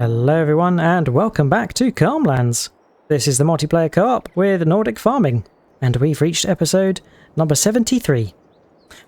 Hello everyone and welcome back to Calmlands. This is the multiplayer co-op with Nordic Farming and we've reached episode number 73.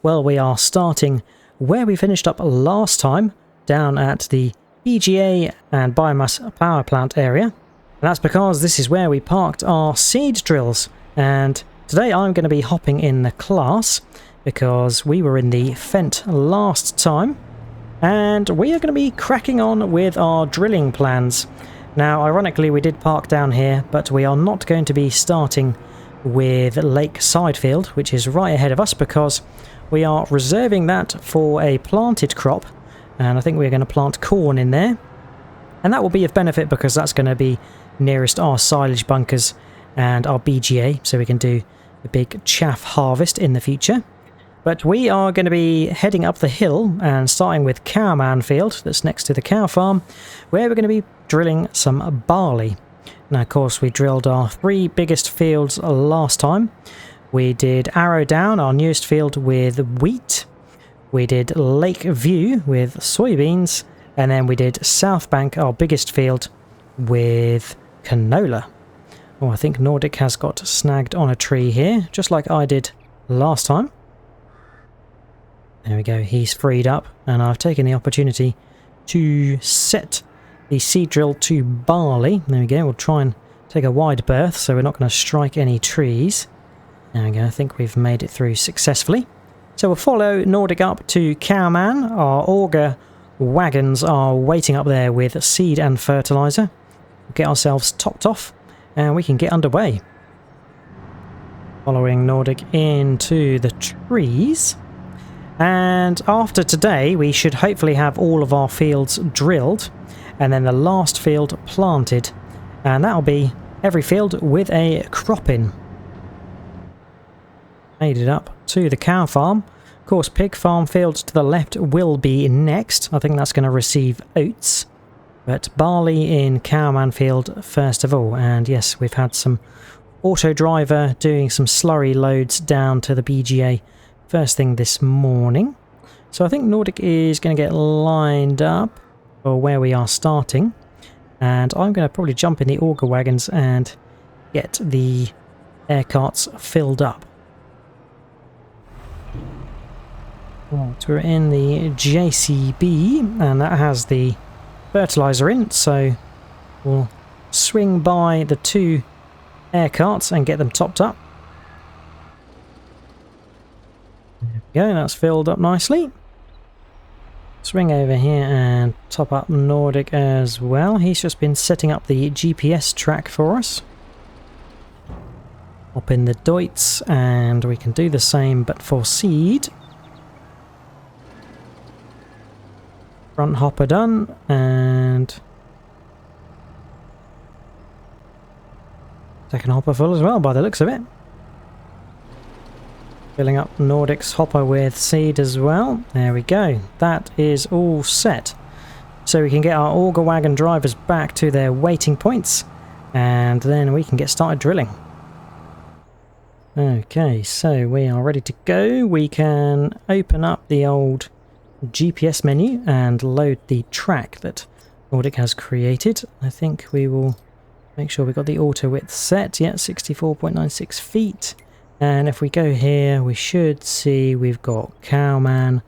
Well, we are starting where we finished up last time, down at the EGA and biomass power plant area. And that's because this is where we parked our seed drills, and today I'm going to be hopping in the class because we were in the Fent last time. And we are going to be cracking on with our drilling plans. Now, ironically, we did park down here, but we are not going to be starting with Lake Sidefield, which is right ahead of us, because we are reserving that for a planted crop. And I think we're going to plant corn in there. And that will be of benefit because that's going to be nearest our silage bunkers and our BGA, so we can do a big chaff harvest in the future. But we are going to be heading up the hill and starting with Cowman Field that's next to the cow farm, where we're going to be drilling some barley. Now, of course, we drilled our 3 biggest fields last time. We did Arrow Down, our newest field, with wheat. We did Lake View with soybeans. And then we did South Bank, our biggest field, with canola. Oh, I think Nordic has got snagged on a tree here, just like I did last time. There we go, he's freed up, and I've taken the opportunity to set the seed drill to barley. There we go, we'll try and take a wide berth so we're not going to strike any trees. There we go, I think we've made it through successfully. So we'll follow Nordic up to Cowman. Our auger wagons are waiting up there with seed and fertiliser. We'll get ourselves topped off and we can get underway. Following Nordic into the trees. And after today, we should hopefully have all of our fields drilled, and then the last field planted, and that'll be every field with a crop in. Made it up to the cow farm. Of course, pig farm field to the left will be next. I think that's going to receive oats, but barley in Cowman Field first of all. And yes, we've had some auto driver doing some slurry loads down to the BGA first thing this morning. So I think Nordic is going to get lined up for where we are starting, and I'm going to probably jump in the auger wagons and get the air carts filled up. Right, we're in the JCB and that has the fertiliser in, so we'll swing by the 2 air carts and get them topped up. There we go, that's filled up nicely. Swing over here and top up Nordic as well. He's just been setting up the GPS track for us. Hop in the Deutz and we can do the same but for seed. Front hopper done, and second hopper full as well by the looks of it. Filling up Nordic's hopper with seed as well. There we go. That is all set. So we can get our auger wagon drivers back to their waiting points, and then we can get started drilling. Okay, so we are ready to go. We can open up the old GPS menu and load the track that Nordic has created. I think we will make sure we've got the auto width set. Yeah, 64.96 feet. And if we go here, we should see we've got Cowman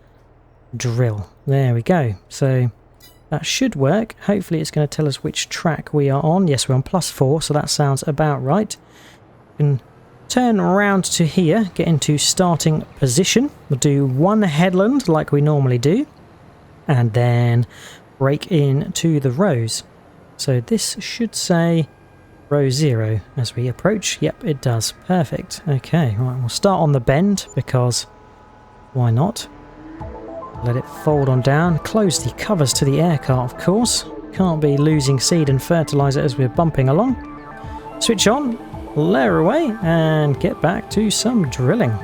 Drill. There we go. So that should work. Hopefully it's going to tell us which track we are on. Yes, we're on +4, so that sounds about right. We can turn around to here, get into starting position. We'll do 1 headland like we normally do, and then break into the rows. So this should say row 0 as we approach. Yep, it does. Perfect. Okay, right, we'll start on the bend because why not? Let it fold on down. Close the covers to the air cart, of course. Can't be losing seed and fertiliser as we're bumping along. Switch on, lower away, and get back to some drilling.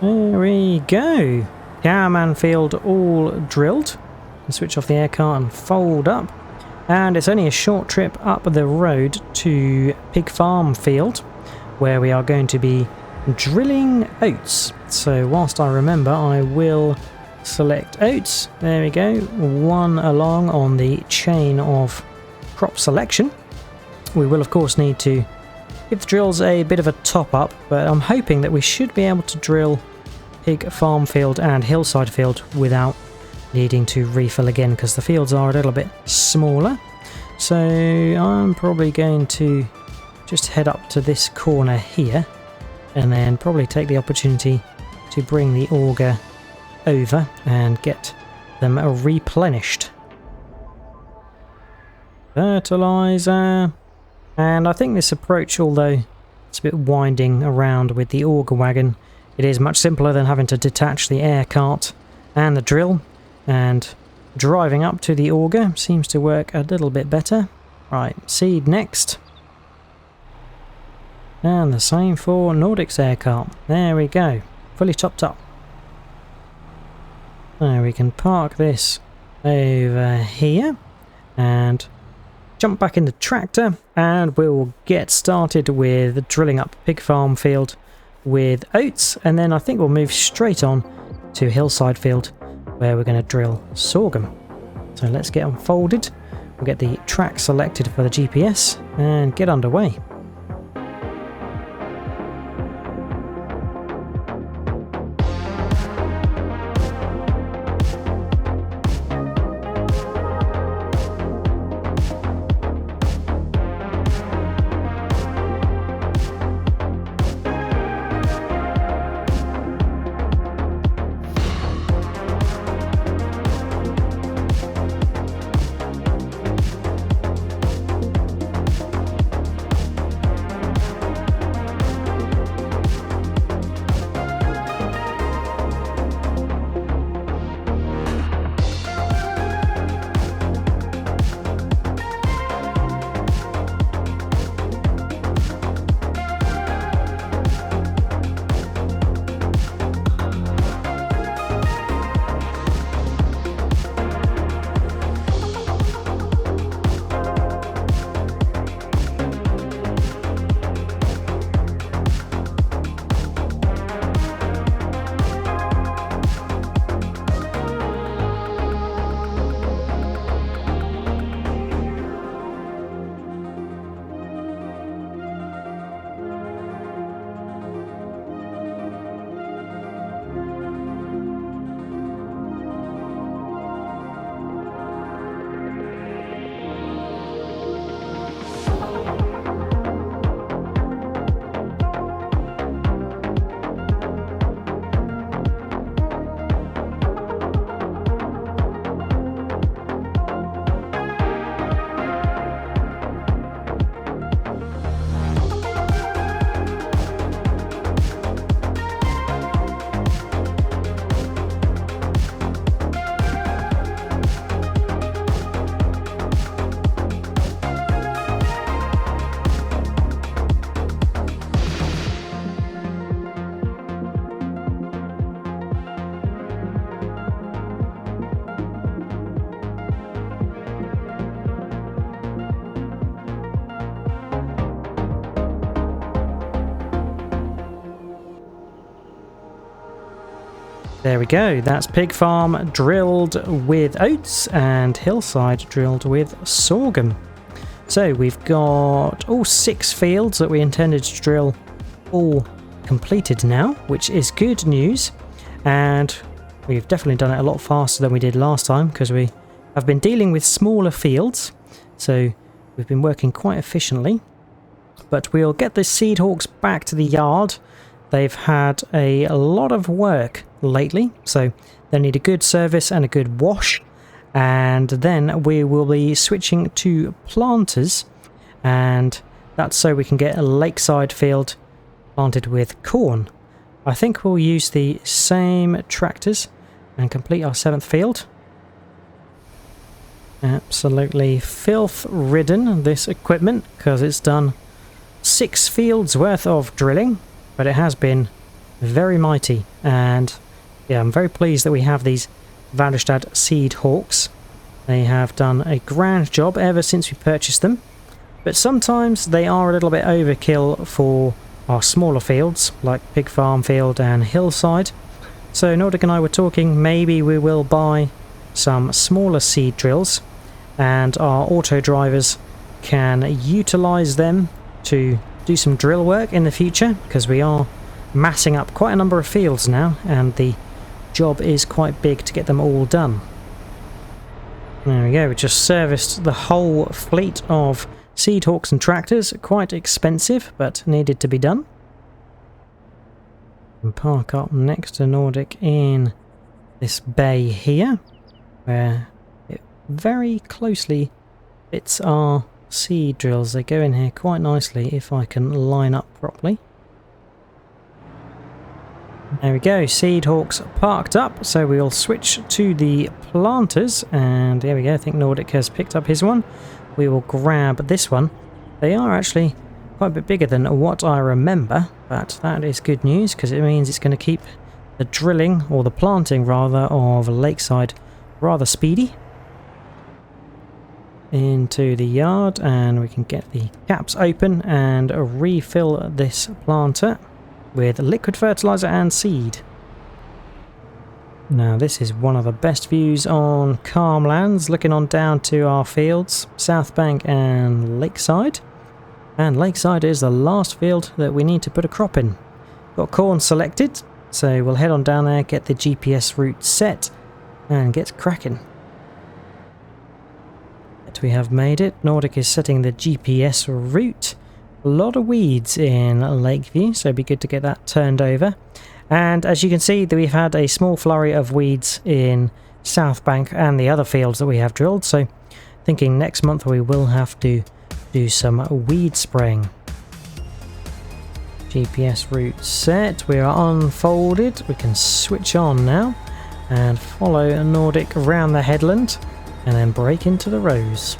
There we go. Cowman field all drilled. Switch off the air cart and fold up. And it's only a short trip up the road to Pig Farm Field, where we are going to be drilling oats. So whilst I remember, I will select oats. There we go. One along on the chain of crop selection. We will of course need to give the drills a bit of a top up, but I'm hoping that we should be able to drill Pig Farm Field and Hillside Field without needing to refill again, because the fields are a little bit smaller. So I'm probably going to just head up to this corner here and then probably take the opportunity to bring the auger over and get them replenished. Fertilizer. And I think this approach, although it's a bit winding around with the auger wagon, it is much simpler than having to detach the air cart and the drill, and driving up to the auger seems to work a little bit better. Right, seed next. And the same for Nordic's air cart. There we go, fully topped up. So we can park this over here and jump back in the tractor, and we'll get started with drilling up Pig Farm Field with oats, and then I think we'll move straight on to Hillside Field, where we're going to drill sorghum. So let's get unfolded. We'll get the track selected for the GPS and get underway. There we go, that's Pig Farm drilled with oats and Hillside drilled with sorghum. So we've got all 6 fields that we intended to drill all completed now, which is good news. And we've definitely done it a lot faster than we did last time, because we have been dealing with smaller fields. So we've been working quite efficiently. But we'll get the seed hawks back to the yard. They've had a lot of work lately, so they need a good service and a good wash, and then we will be switching to planters, and that's so we can get a lakeside field planted with corn. I think we'll use the same tractors and complete our 7th field. Absolutely filth ridden, this equipment, because it's done 6 fields worth of drilling, but it has been very mighty. And yeah, I'm very pleased that we have these Vanderstad Seed Hawks. They have done a grand job ever since we purchased them. But sometimes they are a little bit overkill for our smaller fields, like Pig Farm Field and Hillside. So Nordic and I were talking, maybe we will buy some smaller seed drills, and our auto drivers can utilise them to do some drill work in the future, because we are massing up quite a number of fields now, and the job is quite big to get them all done. There we go, we just serviced the whole fleet of Seed Hawks and tractors. Quite expensive, but needed to be done. And park up next to Nordic in this bay here, where it very closely fits our seed drills. They go in here quite nicely if I can line up properly. There we go, Seed Hawks parked up, so we'll switch to the planters, and there we go, I think Nordic has picked up his one. We will grab this one. They are actually quite a bit bigger than what I remember, but that is good news because it means it's going to keep the drilling, or the planting rather, of Lakeside rather speedy. Into the yard, and we can get the caps open and refill this planter with liquid fertilizer and seed. Now this is one of the best views on Calmlands, looking on down to our fields, South Bank and Lakeside. And Lakeside is the last field that we need to put a crop in. Got corn selected, so we'll head on down there, get the GPS route set and get cracking. But we have made it. Nordic is setting the GPS route. A lot of weeds in Lakeview, so it'd be good to get that turned over. And as you can see, we've had a small flurry of weeds in South Bank and the other fields that we have drilled, so thinking next month we will have to do some weed spraying. GPS route set, we are unfolded, we can switch on now and follow Nordic around the headland and then break into the rows.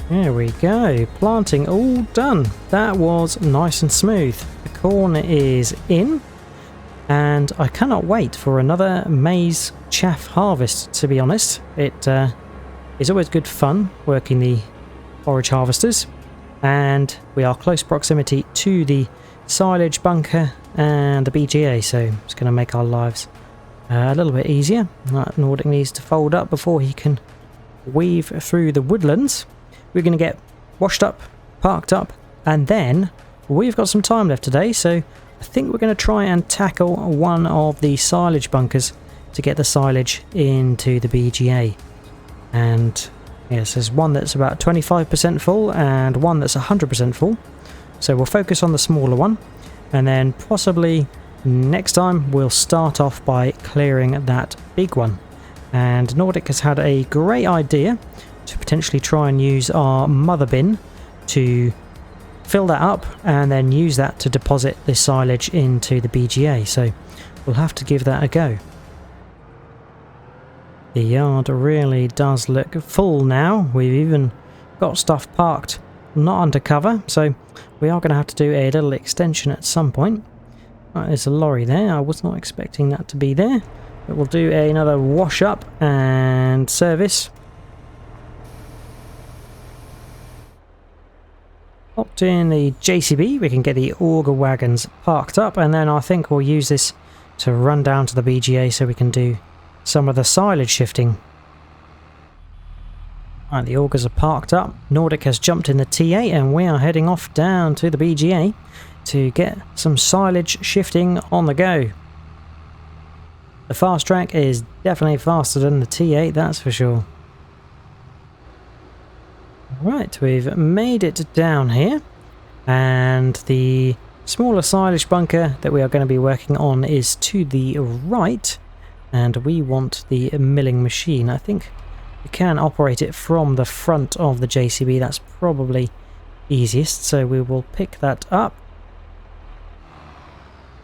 There we go, planting all done. That was nice and smooth. The corn is in, and I cannot wait for another maize chaff harvest, to be honest. It is always good fun working the forage harvesters, and we are close proximity to the silage bunker and the BGA, so it's going to make our lives a little bit easier. Nordic needs to fold up before he can weave through the woodlands. We're going to get washed up, parked up, and then we've got some time left today, so I think we're going to try and tackle one of the silage bunkers to get the silage into the BGA. And yes, there's one that's about 25% full and one that's 100% full. So we'll focus on the smaller one, and then possibly next time we'll start off by clearing that big one. And Nordic has had a great idea to potentially try and use our mother bin to fill that up and then use that to deposit the silage into the BGA. So we'll have to give that a go. The yard really does look full now. We've even got stuff parked not under cover, so we are going to have to do a little extension at some point. Right, there's a lorry there. I was not expecting that to be there, but we'll do another wash up and service. Popped in the JCB, we can get the auger wagons parked up, and then I think we'll use this to run down to the BGA so we can do some of the silage shifting. Right, the augers are parked up. Nordic has jumped in the T8 and we are heading off down to the BGA to get some silage shifting on the go. The fast track is definitely faster than the T8, that's for sure. Right, we've made it down here, and the smaller silage bunker that we are going to be working on is to the right, and we want the milling machine. I think we can operate it from the front of the JCB, that's probably easiest, so we will pick that up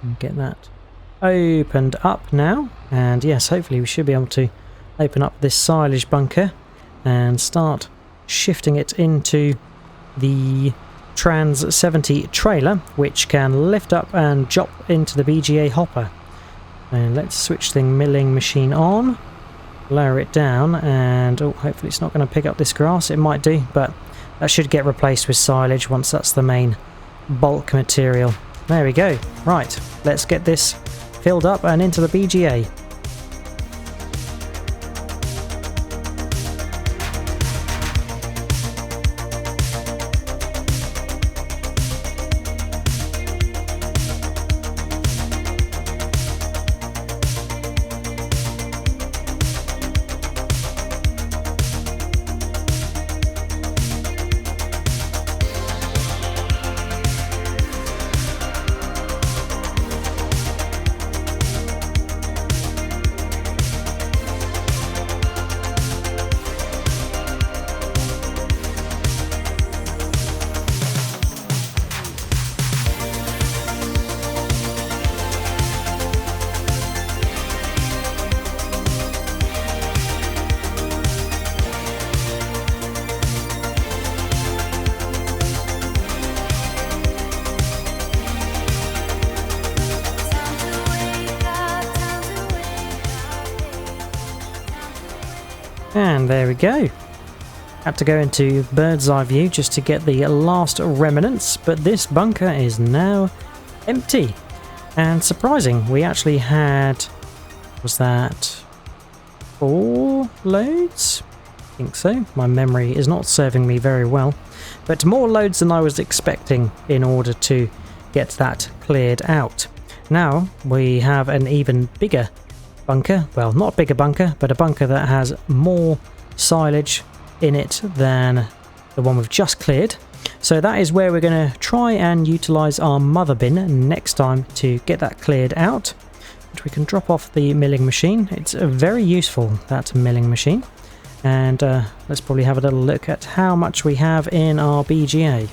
and get that opened up now. And yes, hopefully we should be able to open up this silage bunker and start shifting it into the Trans 70 trailer, which can lift up and drop into the BGA hopper. And let's switch the milling machine on, lower it down, and oh, hopefully it's not going to pick up this grass. It might do, but that should get replaced with silage once that's the main bulk material. There we go. Right, let's get this filled up and into the BGA. And there we go. Had to go into bird's eye view just to get the last remnants, but this bunker is now empty. And surprising, we actually had, was that 4 loads? I think so. My memory is not serving me very well, but more loads than I was expecting in order to get that cleared out. Now we have an even bigger bunker, well, not a bigger bunker, but a bunker that has more silage in it than the one we've just cleared. So that is where we're going to try and utilize our mother bin next time to get that cleared out. But we can drop off the milling machine. It's very useful, that milling machine. And let's probably have a little look at how much we have in our BGA.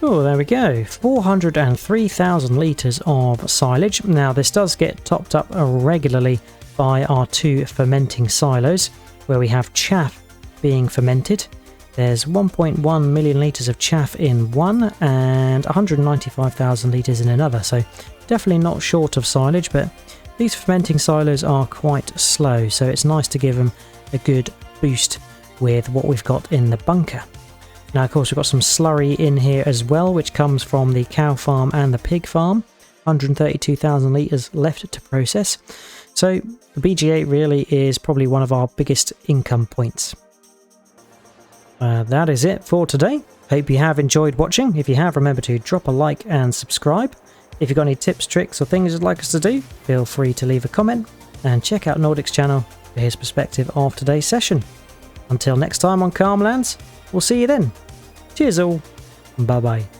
Oh, there we go, 403,000 litres of silage. Now this does get topped up regularly by our 2 fermenting silos, where we have chaff being fermented. There's 1.1 million litres of chaff in one and 195,000 litres in another, so definitely not short of silage, but these fermenting silos are quite slow, so it's nice to give them a good boost with what we've got in the bunker. Now, of course, we've got some slurry in here as well, which comes from the cow farm and the pig farm. 132,000 litres left to process. So the BGA really is probably one of our biggest income points. That is it for today. Hope you have enjoyed watching. If you have, remember to drop a like and subscribe. If you've got any tips, tricks or things you'd like us to do, feel free to leave a comment and check out Nordic's channel for his perspective of today's session. Until next time on Calmlands, we'll see you then. Cheers all. Bye bye.